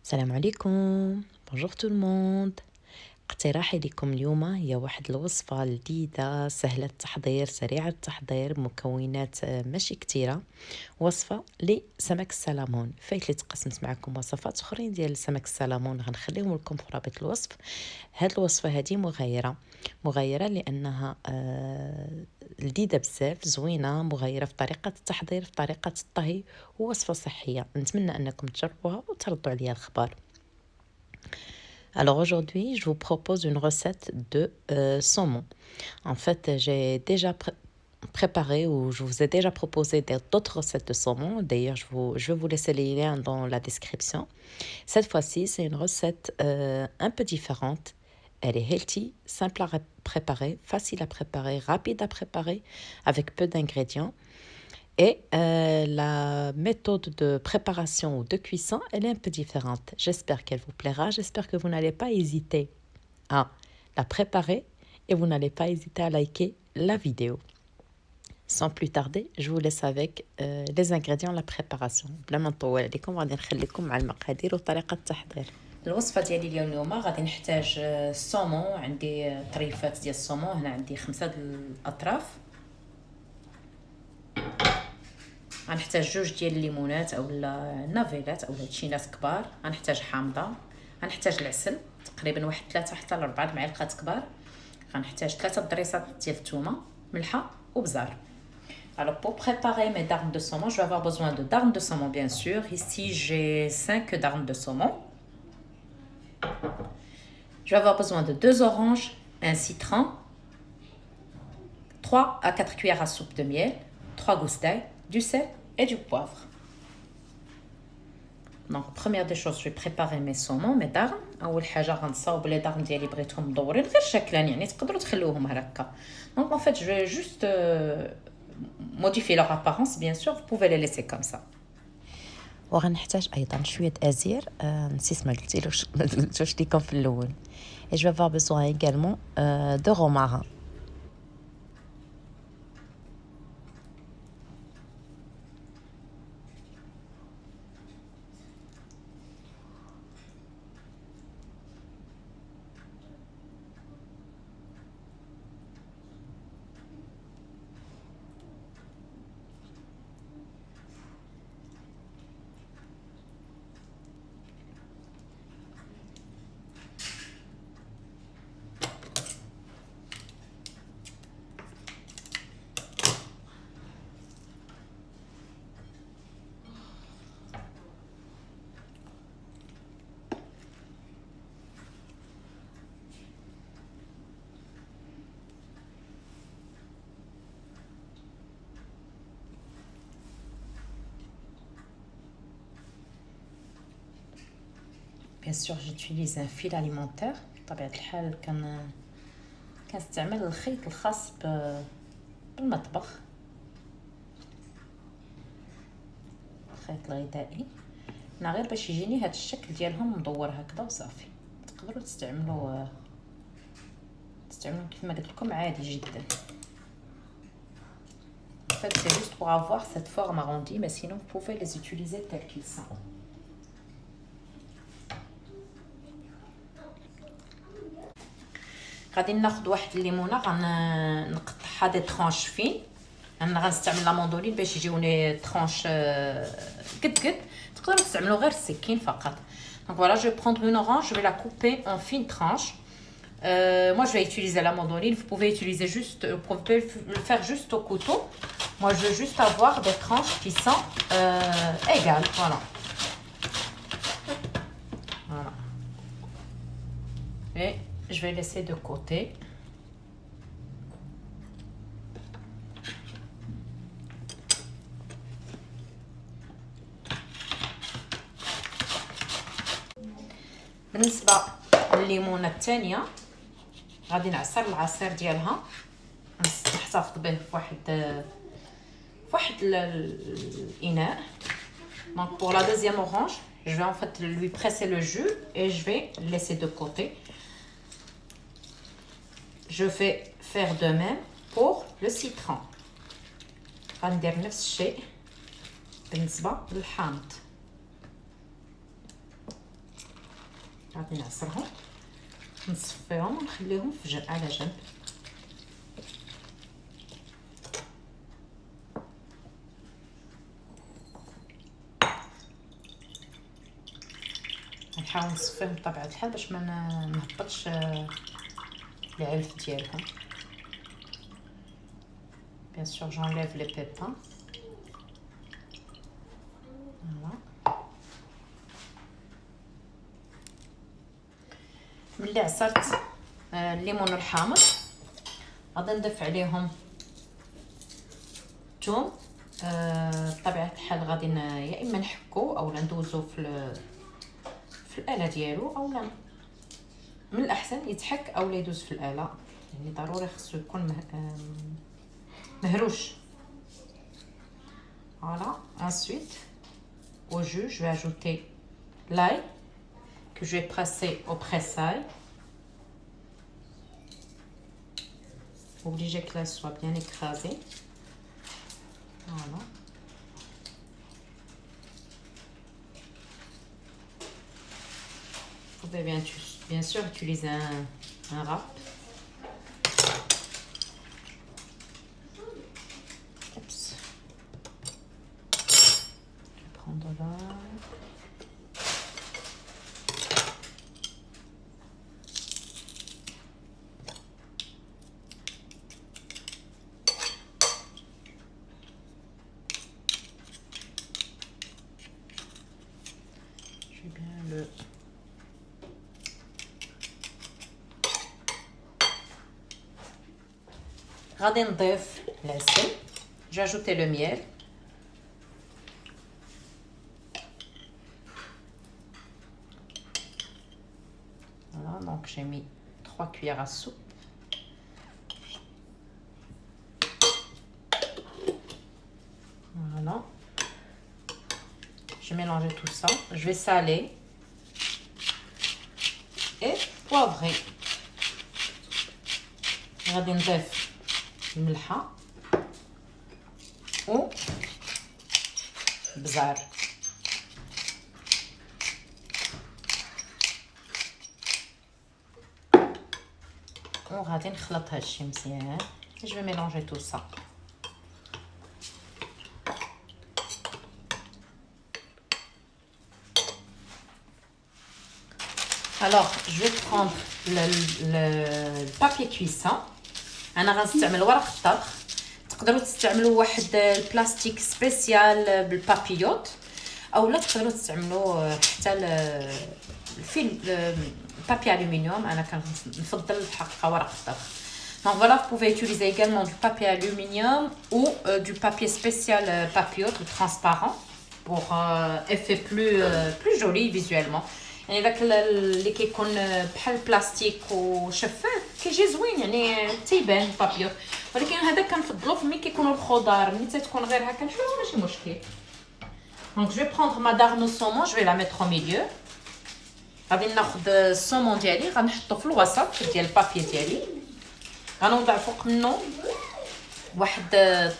السلام عليكم. Bonjour tout le monde. اقتراحي لكم اليوم هي واحد الوصفة لذيذة سهلة التحضير سريعة التحضير مكونات ماشي كتيرة. وصفة لسمك السلمون. فايت لي تقسمت معكم وصفات اخرين ديال سمك السلمون غنخليهم لكم في رابط الوصف. هاد الوصفة هذه مغيرة لانها لذيذة بزاف زوينة مغيرة في طريقة التحضير في طريقة الطهي ووصفة صحية. نتمنى انكم تجربوها وتردوا عليا الخبر. Alors aujourd'hui, je vous propose une recette de saumon. En fait, j'ai déjà préparé ou je vous ai déjà proposé d'autres recettes de saumon. D'ailleurs, je vais vous laisser les liens dans la description. Cette fois-ci, c'est une recette un peu différente. Elle est healthy, simple à préparer, facile à préparer, rapide à préparer, avec peu d'ingrédients. Et la méthode de préparation ou de cuisson, elle est un peu différente. J'espère qu'elle vous plaira. J'espère que vous n'allez pas hésiter à la préparer et vous n'allez pas hésiter à liker la vidéo. Sans plus tarder, je vous laisse avec les ingrédients de la préparation. بلا ما نطول عليكم غادي نخليكم مع المقادير وطريقة التحضير. الوصفة ديالي اليوم غادي نحتاج الصومون. عندي طريفات ديال الصومون. هنا عندي 5 الأطراف. غنحتاج 2 ديال الليمونات اولا نافيلات اولا تشينات كبار. غنحتاج حامضه. غنحتاج العسل تقريبا واحد 3 حتى ل 4 معالق كبار. غنحتاج 3 ضريسات ديال الثومه ملحه وبزار. Alors pour préparer mes darnes de saumon, je vais avoir besoin de darnes de saumon bien sûr. Ici j'ai 5 darnes de saumon. Je vais avoir besoin de 2 oranges, un citron, 3 à 4 cuillères à soupe de miel, 3 gousses d'ail, du sel et du poivre. Donc première des choses, je vais préparer mes saumons, mes darnes. اول حاجه غنصاوب لي دارن ديالي بغيتهم مدورين غير شكلان يعني تقدروا تخلوهم هكا. Donc en fait, je vais juste modifier leur apparence bien sûr, vous pouvez les laisser comme ça. وغنحتاج ايضا شويه ازير. نسيت ما قلتوش لكم في الاول. Et je vais avoir besoin également de romarin. Bien sûr, j'utilise un fil alimentaire. بطبيعة الحال كنستعمل الخيط الخاص بالمطبخ. الخيط الغذائي. أنا غير باش يجيني هذا الشكل ديالهم مدور هكذا وصافي. تقدروا تستعملوا كيف ما قلت لكم عادي جدا. En fait, c'est juste pour avoir cette forme arrondie, mais sinon vous pouvez les utiliser tels qu'ils sont. غادي ناخذ واحد الليمونه غنقطعها دي طرونش فين. انا غنستعمل لا موندولين باش يجيوني طرونش قد تقدروا تستعملوا غير السكين فقط. Donc voilà, je vais prendre une orange, je vais la couper en fines tranches. Moi je vais utiliser la mandoline, vous pouvez utiliser juste, vous pouvez le faire juste au couteau. Moi je veux juste avoir des tranches qui sont égales, voilà. Voilà. Et je vais laisser de côté. بالنسبه لليمونه الثانيه غادي نعصر العصير ديالها نحتفظ به في واحد الاناء. Donc pour la deuxième orange, je vais en fait lui presser le jus et je vais le laisser de côté. Je vais faire de même pour le citron. غندير نفس الشيء بالنسبه للحامض. غادي نعصرهم نصفيهم ونخليهم على جنب. نحاول نصفيهم بطبيعه الحال باش ما نهبطش العلف ديالهم. بيان سور j'enlève les pépins. Voilà. ملي عصرت الليمون الحامض غادي نضيف عليهم الثوم. بطبيعه الحال غادي يا اما نحكو او ندوزو في الاله ديالو، او لا من الاحسن يتحك او لا يدوز في الاله، يعني ضروري خصو يكون مهروش. Voilà. Ensuite au jus je vais ajouter l'ail que je vais presser au presse-ail. Obligé que l'ail soit bien écrasé. Voilà. Vous pouvez bien sûr utiliser un râpe. Oups. Je vais prendre là. Je vais bien le غادي نضيف العسل. J'ai ajouté le miel. Voilà, donc j'ai mis 3 cuillères à soupe. Voilà. Je vais mélanger tout ça. Je vais saler et poivrer. غادي نضيف الملحه و بزار. وغادي نخلط هادشي مزيان. Je vais mélanger tout ça. Alors, je vais prendre le papier cuisson. انا غنستعمل ورق الطبخ. تقدروا تستعملوا واحد البلاستيك سبيسيال بالبابيوت، اولا تقدروا تستعملوا حتى الفيلم بابي الومنيوم. انا كنفضل الحقيقه ورق الطبخ. Donc voilà, vous pouvez utiliser également du papier aluminium ou du papier spécial papillote transparent pour effet plus joli visuellement. يعني داك اللي كيكون بحال البلاستيك وشفاف كيجي زوين، يعني تيبان البابيوت، ولكن هذا كنفضلو فملي كيكونوا الخضار ملي تتكون غير هكا نحوس ماشي مشكل. دونك جو prendre ma darno saumon, je vais la mettre au milieu. غادي ناخذ الصومون ديالي غنحطو في الوسط ديال البابي ديالي. غنوضع فوق منه واحد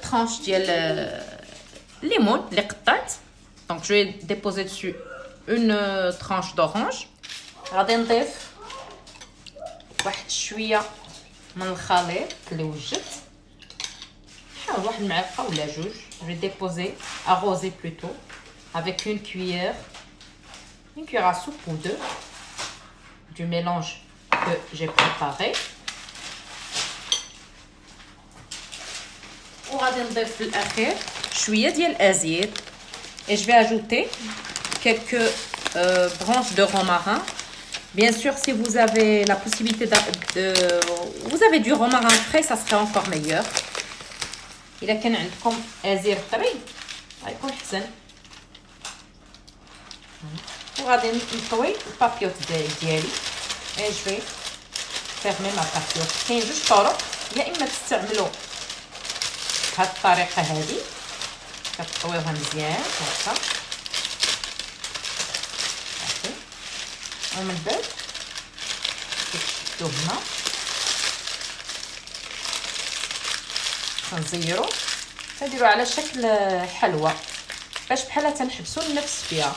طرانش ديال الليمون اللي قطعت. دونك جو ديبوزي دسو une tranche d'orange. غادي نضيف واحد شويه من الخليط اللي وجدت، حاول واحد المعلقه ولا جوج. je vais déposer arroser plutôt avec une cuillère à soupe ou deux du mélange que j'ai préparé. وغادي نضيف في الاخير شويه ديال الازير. et je vais ajouter quelques branches de romarin. Bien sûr, si vous avez la possibilité vous avez du romarin frais, ça serait encore meilleur. إذا كان عندكم أزير طري غيكون حسن. وغادي نطوي البابيوت ديالي. et je vais fermer ma papillote. كاين جوج طرق، يا اما تستعملوا بهاد الطريقه هذه كتطويوها مزيان هكا ومن بعد كتشدو هنا كنزيرو كنديرو على شكل حلوى باش بحال تنحبسو النفس فيها.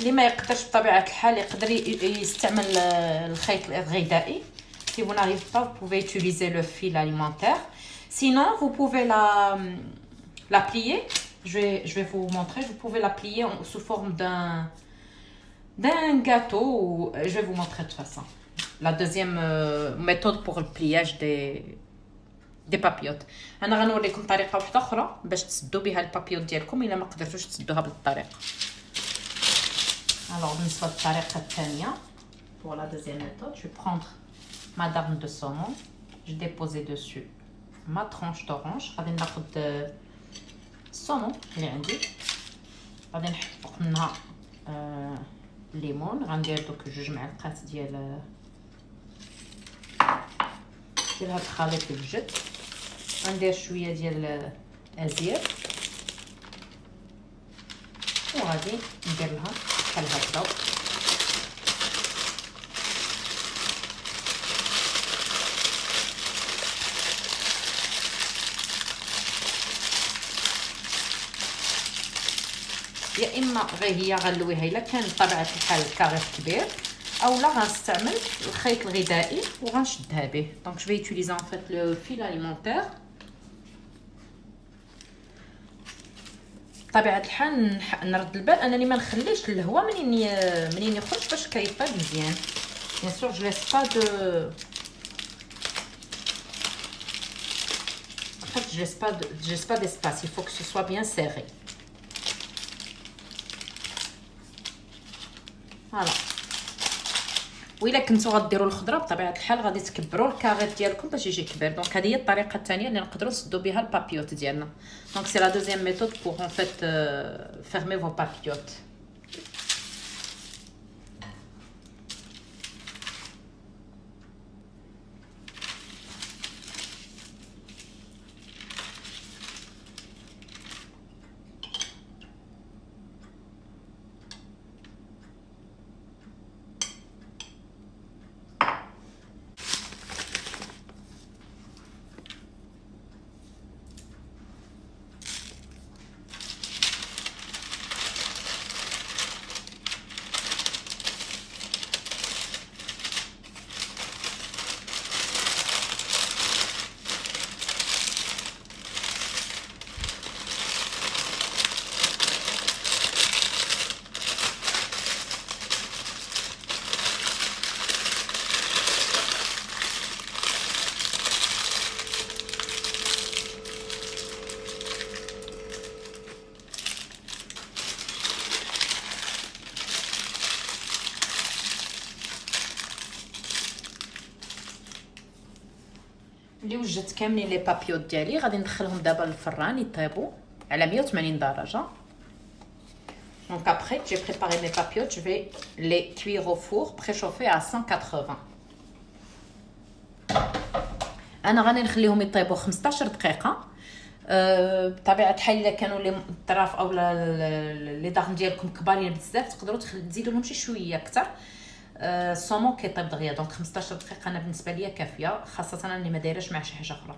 اللي ما يقدرش بطبيعه الحال يقدر يستعمل الخيط الغذائي. Si vous n'arrivez pas, vous pouvez utiliser le fil alimentaire. Sinon, vous pouvez la plier. Je vais vous montrer. Vous pouvez la plier sous forme d'un gâteau. Je vais vous montrer de toute façon. La deuxième méthode pour le pliage des papillotes. انا غنوريكم طريقه واحده اخرى باش تسدوا بها البابيوت ديالكم الا ما قدرتوش تسدوها بالطريقه. Alors بالنسبه للطريقه الثانيه pour la deuxième méthode, je vais prendre ma dame de saumon, je dépose dessus ma tranche d'orange. غادي ناخذ الصومون اللي عندي، غادي نحط فوق منها الليمون. غندير دوك 2 معلقات ديال هاد الخليط البجد. غندير شويه ديال الازير وغادي ندير لها بحال هكا. يا اما غير هي غنلويها الا كان بطبيعه الحال الكاريط كبير، او لا غنستعمل الخيط الغذائي وغنشدها به. دونك جو في utiliser en fait le fil alimentaire. بطبيعه الحال نرد البال انني ما نخليش الهواء منين يخرج باش كيطيب مزيان. bien sûr je laisse pas de en fait je laisse pas d'espace, il faut que ce soit bien serré. فوالا. وإلا كنتو غديروا الخضره بطبيعه الحال غادي تكبروا الكاريط ديالكم باش يجي كبير. دونك هذه هي الطريقه الثانيه اللي نقدروا نسدوا بها البابيوت ديالنا. دونك سي لا دوزيام ميثود بور ان فيت فيرمي فو بابيوت. اللي وجدت كاملين لي بابيوت ديالي غادي ندخلهم دابا للفران يطيبوا على 180 درجه. Donc après j'ai préparé mes papillotes, je vais les cuire au four préchauffé à 180. انا غادي نخليهم يطيبوا 15 دقيقه. بطبيعه الحال الا كانوا لي الطراف او لي داغن ديالكم كبارين بزاف تقدروا تزيدوا لهم شي شويه اكثر. الصومون كيطيب دغيا. دونك 15 دقيقه انا بالنسبه ليا كافيه، خاصه انا اللي ما دايرهش مع شي حاجه اخرى.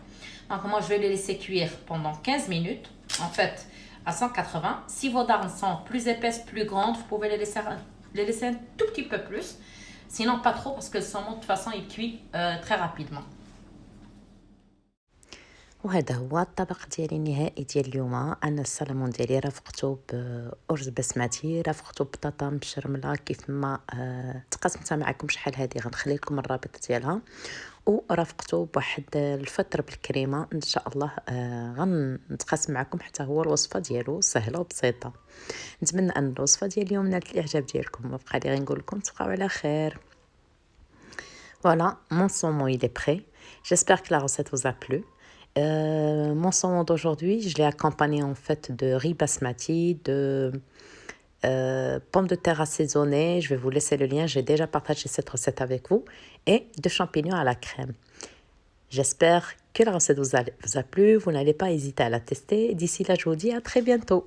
دونك moi je vais les laisser cuire pendant 15 minutes en fait à 180. Si vos darnes sont plus épaisses, plus grandes, vous pouvez les laisser un tout petit peu plus, sinon pas trop parce que le saumon de toute façon il cuit très rapidement. وهذا هو الطبق ديالي النهائي ديال اليوم. انا السلمون ديالي رافقته بارز بسمتي، رافقته بطاطا مشرمله كيف ما تقاسمتها معكم شحال هذه، غنخلي لكم الرابط ديالها. ورافقته بواحد الفطر بالكريمه ان شاء الله غنتقاسم معكم حتى هو الوصفه ديالو سهله وبسيطه. نتمنى ان الوصفه ديال اليوم نالت الاعجاب ديالكم. ما بقى لي غير نقول لكم تبقاو على خير. Voilà, mon saumon il est prêt. J'espère que la recette vous a plu. Mon saumon d'aujourd'hui, je l'ai accompagné en fait de riz basmati, de pommes de terre assaisonnées. Je vais vous laisser le lien, j'ai déjà partagé cette recette avec vous. Et de champignons à la crème. J'espère que la recette vous a plu. Vous n'allez pas hésiter à la tester. D'ici là, je vous dis à très bientôt.